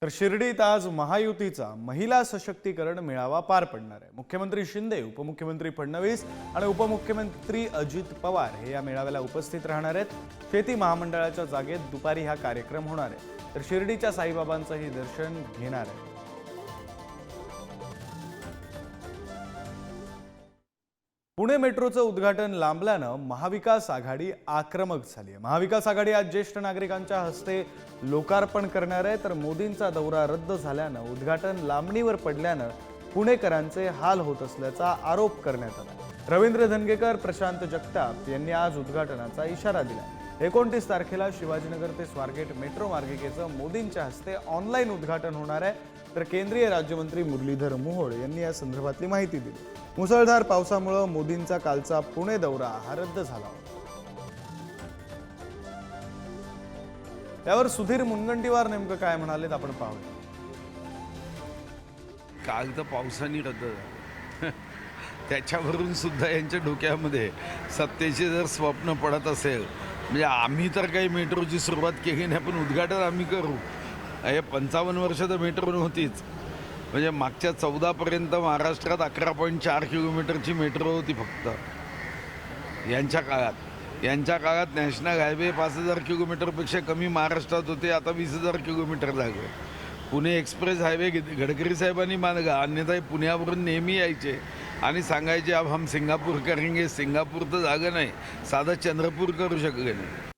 तर शिर्डीत आज महायुतीचा महिला सशक्तीकरण मेळावा पार पडणार आहे। मुख्यमंत्री शिंदे, उपमुख्यमंत्री फडणवीस आणि उपमुख्यमंत्री अजित पवार हे या मेळाव्याला उपस्थित राहणार आहेत। शेती महामंडळाच्या जागेत दुपारी हा कार्यक्रम होणार आहे। तर शिर्डीच्या साईबाबांचंही दर्शन घेणार आहे। पुणे मेट्रोचं उद्घाटन लांबल्यानं महाविकास आघाडी आक्रमक झाली आहे। महाविकास आघाडी आज ज्येष्ठ नागरिकांच्या हस्ते लोकार्पण करणार आहे। तर मोदींचा दौरा रद्द झाल्यानं उद्घाटन लांबणीवर पडल्यानं पुणेकरांचे हाल होत असल्याचा आरोप करण्यात आला। रवींद्र धंगेकर, प्रशांत जगताप यांनी आज उद्घाटनाचा इशारा दिला। 29 तारखेला शिवाजीनगर ते स्वारगेट मेट्रो मार्गिकेचं मोदींच्या हस्ते ऑनलाईन उद्घाटन होणार आहे। तर केंद्रीय राज्यमंत्री मुरलीधर मोहोळ यांनी या संदर्भातली माहिती दिली। मुसळधार पावसामुळे मोदींचा कालचा पुणे दौरा हा रद्द झाला होता। त्यावर सुधीर मुनगंटीवार नेमकं काय म्हणालेत आपण पाहूया। काल तर पावसाने रद्द झालं त्याच्यावरून सुद्धा यांच्या डोक्यामध्ये सत्तेचे जर स्वप्न पडत असेल म्हणजे आम्ही तर काही मेट्रोची सुरुवात केली नाही, पण उद्घाटन आम्ही करू। हे 55 वर्ष तर मेट्रो नव्हतीच, म्हणजे मागच्या 14पर्यंत महाराष्ट्रात 11.4 किलोमीटरची मेट्रो होती फक्त यांच्या काळात नॅशनल हायवे 5000 किलोमीटरपेक्षा कमी महाराष्ट्रात होते, आता 20,000 किलोमीटर झाले। पुणे एक्सप्रेस हायवे गडकरी साहेबांनी मानला, अन्यथा पुण्यावरून नेहमी यायचे आणि सांगायचे अब हम सिंगापूर करेंगे। सिंगापूर तर जागा नाही, साधा चंद्रपूर करू शकले नाही।